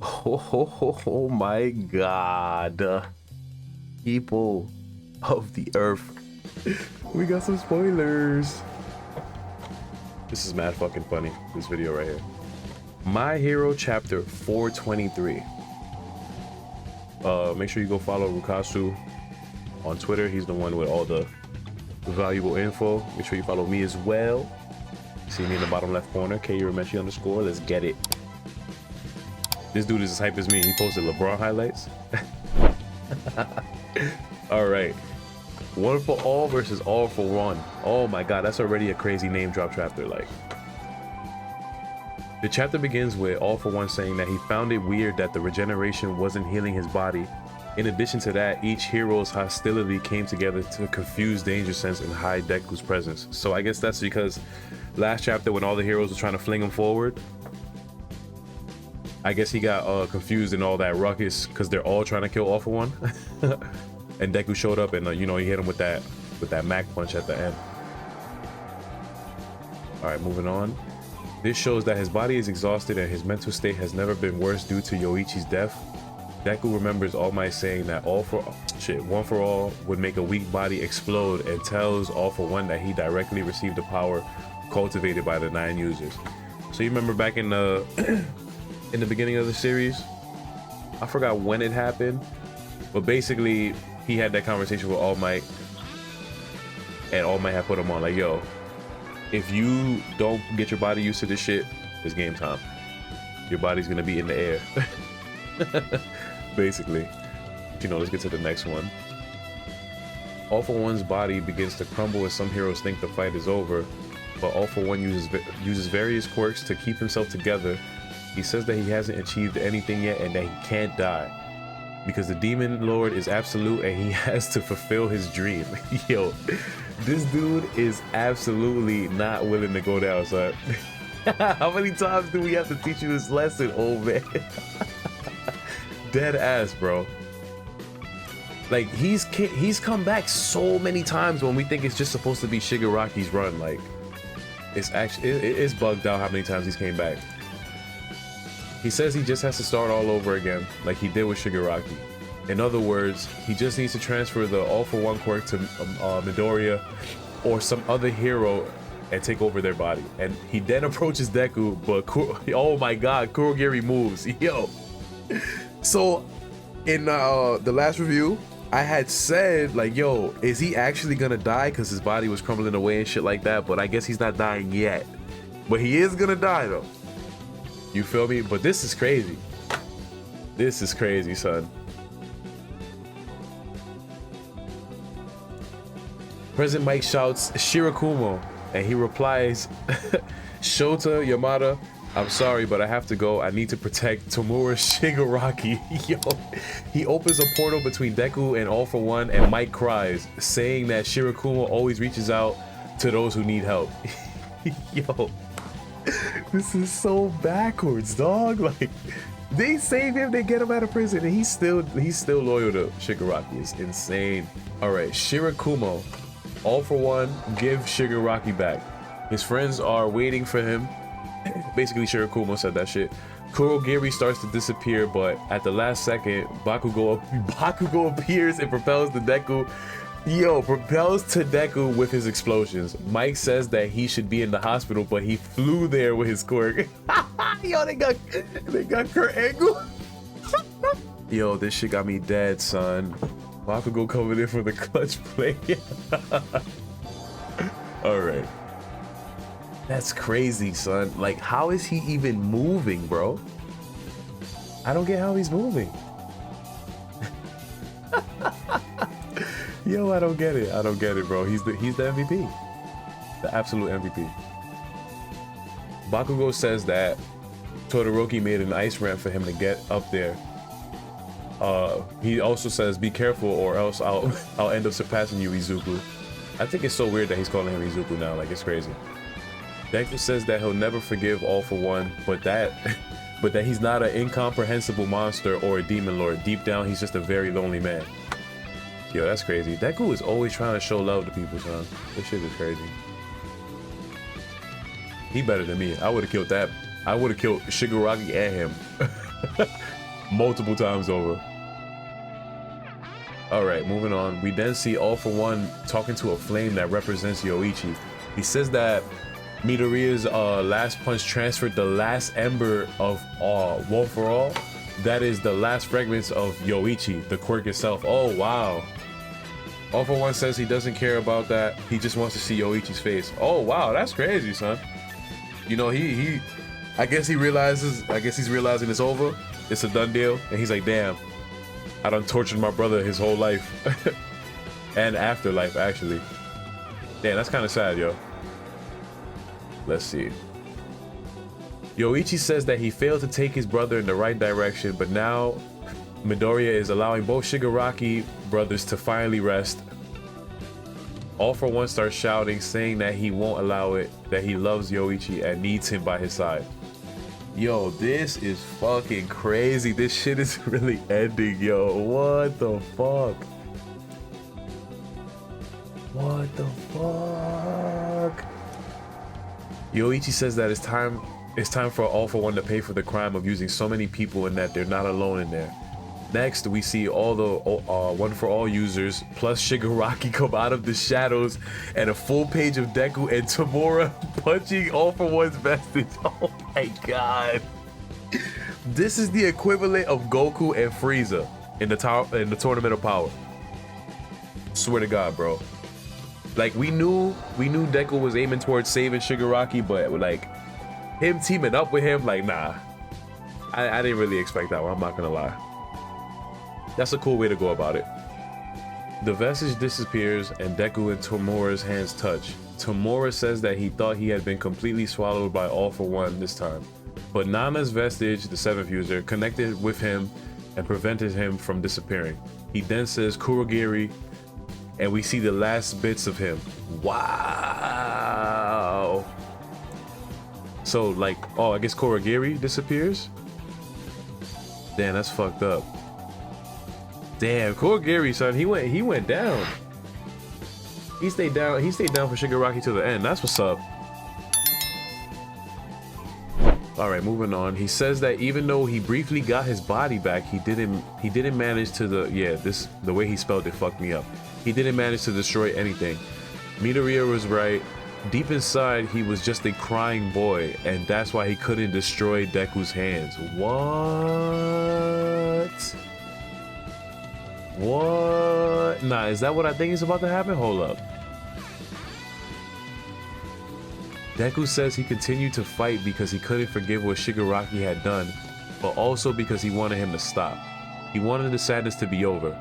Oh my god. People of the earth. We got some spoilers. This is mad fucking funny, this video right here. My Hero chapter 423. Make sure you go follow Rukasu on Twitter. He's the one with all the valuable info. Make sure you follow me as well. See me in the bottom left corner, KingUrameshi _. Let's get it. This dude is as hype as me. He posted LeBron highlights. All right. One for all versus all for one. Oh my god, that's already a crazy name drop chapter. Like, the chapter begins with All for One saying that he found it weird that the regeneration wasn't healing his body. In addition to that, each hero's hostility came together to confuse Danger Sense and hide Deku's presence. So I guess that's because last chapter when all the heroes were trying to fling him forward, I guess he got confused in all that ruckus because they're all trying to kill All for One. And Deku showed up and you know, he hit him with that Mac punch at the end. All right, moving on. This shows that his body is exhausted and his mental state has never been worse due to Yoichi's death. Deku remembers All Might saying that one for all would make a weak body explode, and tells All for One that he directly received the power cultivated by the 9 users. So you remember back in the in the beginning of the series, I forgot when it happened, but basically he had that conversation with All Might, and All Might had put him on like, yo, if you don't get your body used to this shit, it's game time. Your body's gonna be in the air. Basically. You know, let's get to the next one. All for One's body begins to crumble as some heroes think the fight is over, but All for One uses various quirks to keep himself together. He says that he hasn't achieved anything yet and that he can't die because the Demon Lord is absolute and he has to fulfill his dream. Yo, this dude is absolutely not willing to go down, son. How many times do we have to teach you this lesson, old man? Dead ass, bro. Like, he's come back so many times when we think it's just supposed to be Shigaraki's run. Like, it's actually it's bugged out how many times he's came back. He says he just has to start all over again, like he did with Shigaraki. In other words, he just needs to transfer the All for One quirk to Midoriya or some other hero and take over their body. And he then approaches Deku, but oh my god, Kurogiri moves. Yo. So in the last review, I had said like, yo, is he actually gonna die because his body was crumbling away and shit like that? But I guess he's not dying yet. But he is gonna die though. You feel me? But this is crazy. This is crazy, son. President Mike shouts Shirakumo, and he replies, Shota Yamada, I'm sorry, but I have to go. I need to protect Tomura Shigaraki. Yo, he opens a portal between Deku and All for One, and Mike cries, saying that Shirakumo always reaches out to those who need help. Yo, this is so backwards, dog. Like, they save him, they get him out of prison, and he's still loyal to Shigaraki. It's insane. All right, Shirakumo, All for One, give Shigaraki back. His friends are waiting for him. Basically, Shirakumo said that shit. Kurogiri starts to disappear, but at the last second, Bakugo appears and propels the Deku. Yo, propels to Deku with his explosions. Mike says that he should be in the hospital, but he flew there with his quirk. Yo, they got Kurt Angle. Yo, this shit got me dead, son. Bakugo coming in for the clutch play. All right. That's crazy, son. Like, how is he even moving, bro? I don't get how he's moving. Yo, I don't get it. I don't get it, bro. He's the MVP. The absolute MVP. Bakugo says that Todoroki made an ice ramp for him to get up there. He also says, be careful or else I'll end up surpassing you, Izuku. I think it's so weird that he's calling him Izuku now. Like, it's crazy. Deku says that he'll never forgive All for One, but that he's not an incomprehensible monster or a demon lord. Deep down, he's just a very lonely man. Yo, that's crazy. Deku is always trying to show love to people, son. This shit is crazy. He better than me. I would have killed that. I would have killed Shigaraki and him. Multiple times over. Alright, moving on. We then see All For One talking to a flame that represents Yoichi. He says that Midoriya's last punch transferred the last ember of One For All. That is the last fragments of Yoichi, the quirk itself. Oh, wow. All For One says he doesn't care about that. He just wants to see Yoichi's face. Oh, wow, that's crazy, son. You know, I guess he's realizing it's over. It's a done deal. And he's like, damn, I done tortured my brother his whole life. And afterlife, actually. Damn, that's kind of sad, yo. Let's see. Yoichi says that he failed to take his brother in the right direction, but now Midoriya is allowing both Shigaraki brothers to finally rest. All For One starts shouting, saying that he won't allow it, that he loves Yoichi and needs him by his side. Yo, this is fucking crazy. This shit is really ending, yo. What the fuck? What the fuck? Yoichi says that it's time for All For One to pay for the crime of using so many people and that they're not alone in there. Next, we see all the One For All users plus Shigaraki come out of the shadows and a full page of Deku and Tamura punching All For One's vestige. Oh my god. This is the equivalent of Goku and Frieza in the Tournament of Power. Swear to god, bro. Like, we knew Deku was aiming towards saving Shigaraki, but like him teaming up with him, like, nah. I didn't really expect that one, I'm not gonna lie. That's a cool way to go about it. The vestige disappears and Deku and Tamura's hands touch. Tamura says that he thought he had been completely swallowed by All For One this time. But Nana's vestige, the 7th user, connected with him and prevented him from disappearing. He then says Kurogiri, and we see the last bits of him. Wow. So like, oh, I guess Kurogiri disappears? Damn, that's fucked up. Damn, Kurogiri, son, he went down. He stayed down for Shigaraki to the end. That's what's up. All right, moving on. He says that even though he briefly got his body back, he didn't manage to the way he spelled it fucked me up. He didn't manage to destroy anything. Midoriya was right. Deep inside, he was just a crying boy, and that's why he couldn't destroy Deku's hands. What? What? Nah, is that what I think is about to happen? Hold up. Deku says he continued to fight because he couldn't forgive what Shigaraki had done, but also because he wanted him to stop. He wanted the sadness to be over.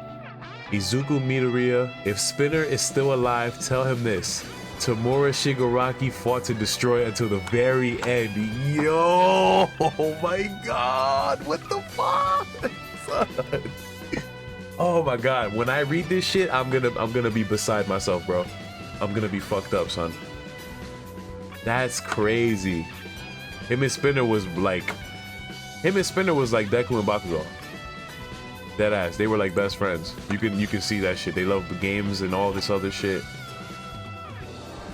Izuku Midoriya, if Spinner is still alive, tell him this. Tamura Shigaraki fought to destroy until the very end. Yo! Oh my god! What the fuck? Son. Oh my god, when I read this shit, I'm gonna be beside myself, bro. I'm gonna be fucked up, son. That's crazy. Him and Spinner was like Deku and Bakugo. Deadass. They were like best friends. You can see that shit. They love the games and all this other shit.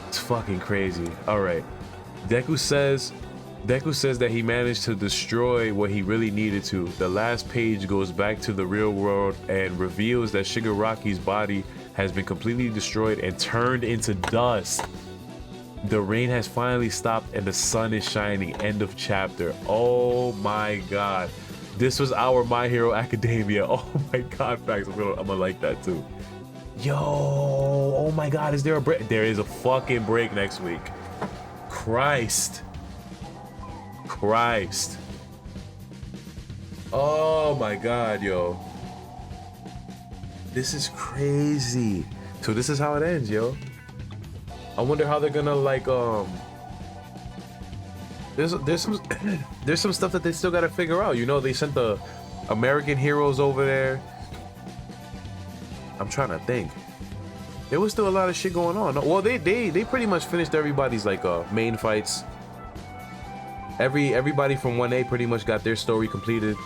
It's fucking crazy. Alright. Deku says that he managed to destroy what he really needed to. The last page goes back to the real world and reveals that Shigaraki's body has been completely destroyed and turned into dust. The rain has finally stopped and the sun is shining. End of chapter. Oh my god. This was our My Hero Academia. Oh my god, facts. I'm gonna like that too. Yo, oh my god, is there a break? There is a fucking break next week. Christ. Oh my god, yo. This is crazy. So this is how it ends, yo. I wonder how they're gonna like there's some stuff that they still gotta figure out. You know, they sent the American heroes over there. I'm trying to think. There was still a lot of shit going on. Well, they pretty much finished everybody's like main fights. Everybody from 1A pretty much got their story completed,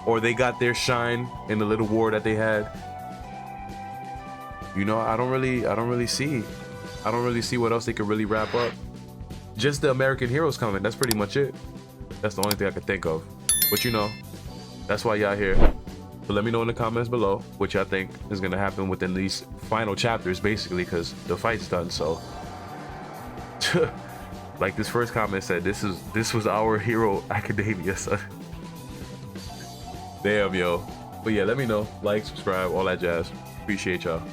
or they got their shine in the little war that they had. You know, I don't really see what else they could really wrap up. Just the American heroes coming. That's pretty much it. That's the only thing I could think of. But you know, That's why y'all here. But let me know in the comments below what y'all think is gonna happen within these final chapters, basically, because the fight's done. So, like this first comment said, this was our Hero Academia, son. Damn, yo. But yeah, let me know. Like, subscribe, all that jazz. Appreciate y'all.